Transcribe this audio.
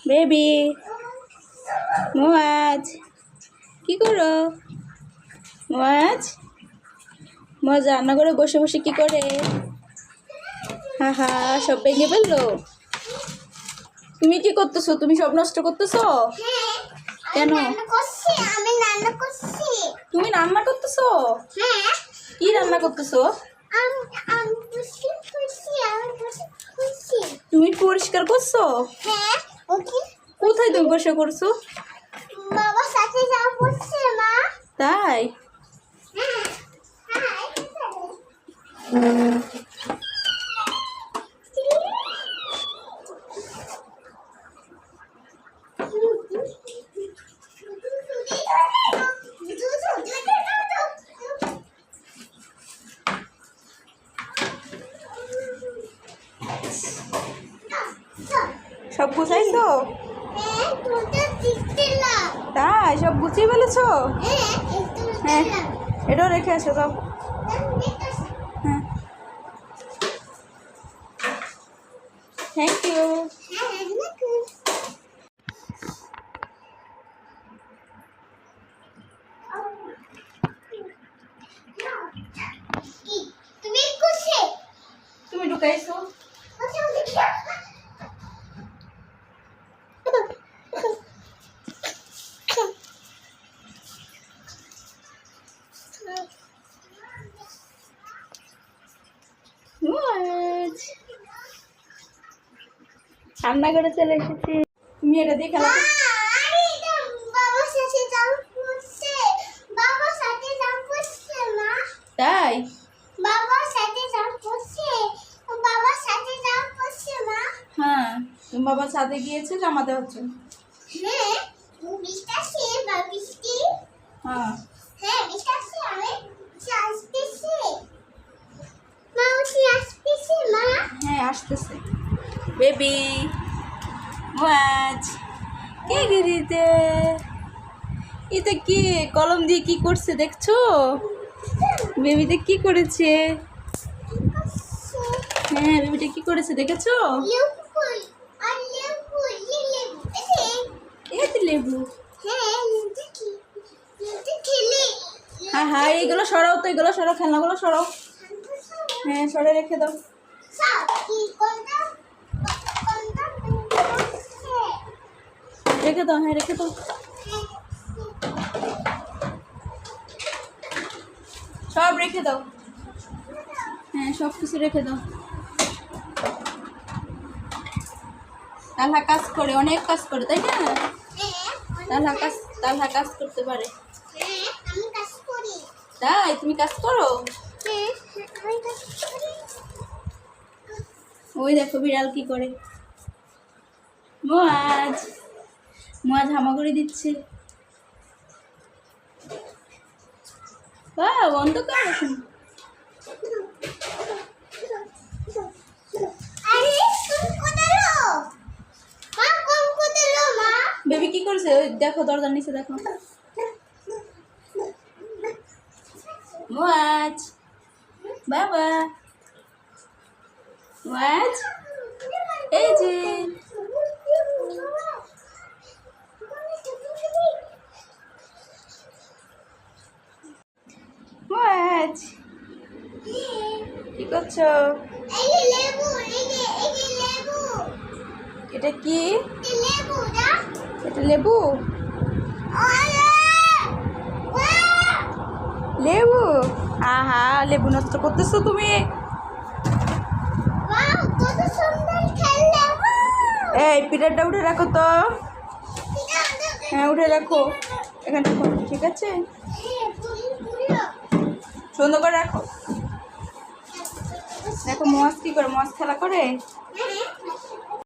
Baby Muaz কি করো? মোয়াজ মোয়াজ রান্না করে বসে বসে কি করে? হা হা সব ভেঙে ফেললো। তুমি কি করতেছো? তুমি সব নষ্ট করতেছো কেন? তুমি রান্না করতেছো? কি রান্না করতেছো? তুমি পরিষ্কার করছো? কোথায় তুমি পরিষ্কার করছো? তাই সব গুছাইছো? তাই সব গুছিয়ে ফেলেছো? হ্যাঁ এটাও রেখে আসো দাও। হ্যাঁ থ্যাংক ইউ। তুমি ঢুকাইছো? রান্নাঘরে চলে এসেছি। তুমি এটা দিয়ে খেলা তাই? হ্যাঁ তুমি বাবার সাথে গিয়েছে জামাতে হচ্ছে। হ্যাঁ হ্যাঁ আসতেছে। বেবি মোয়াজ কে গিরিতে এটা কি কলম দিয়ে কি করছে দেখছো? বেবিটা কি করেছে? হ্যাঁ বেবিটা কি করেছে দেখেছো? লেবু হ্যাঁ হ্যাঁ এইগুলো সরাও তো, এগুলো সরাও, খেলনাগুলো সরাও। হ্যাঁ সরে রেখে দাও। রেখে দাও, হ্যাঁ রেখে দাও, সব রেখে দাও। হ্যাঁ সব কিছু রেখে দাও। তালহা কাজ করে, অনেক কাজ করে তাই না? তালহা কাজ করতে পারে। তাই তুমি কাজ করো? ওই দেখো বিড়াল কি করে। মোয়াজ মোয়াজ হামাগুড়ি দিচ্ছে। বন্ধ কর। বেবি কি করছে? ওই দেখো দরজার নিচে দেখো। মোয়াজ বাবা মোয়াজ এই যে মোয়াজ কি করছো? এটা কি? এটা লেবু? লেবু আহা লেবু নষ্ট করতেছো তুমি। এই পিঠাটা উঠে রাখো তো। হ্যাঁ উঠে রাখো, এখানে রাখো, ঠিক আছে সুন্দর করে রাখো। দেখো মোয়াজ কি করে, মোয়াজ খেলা করে।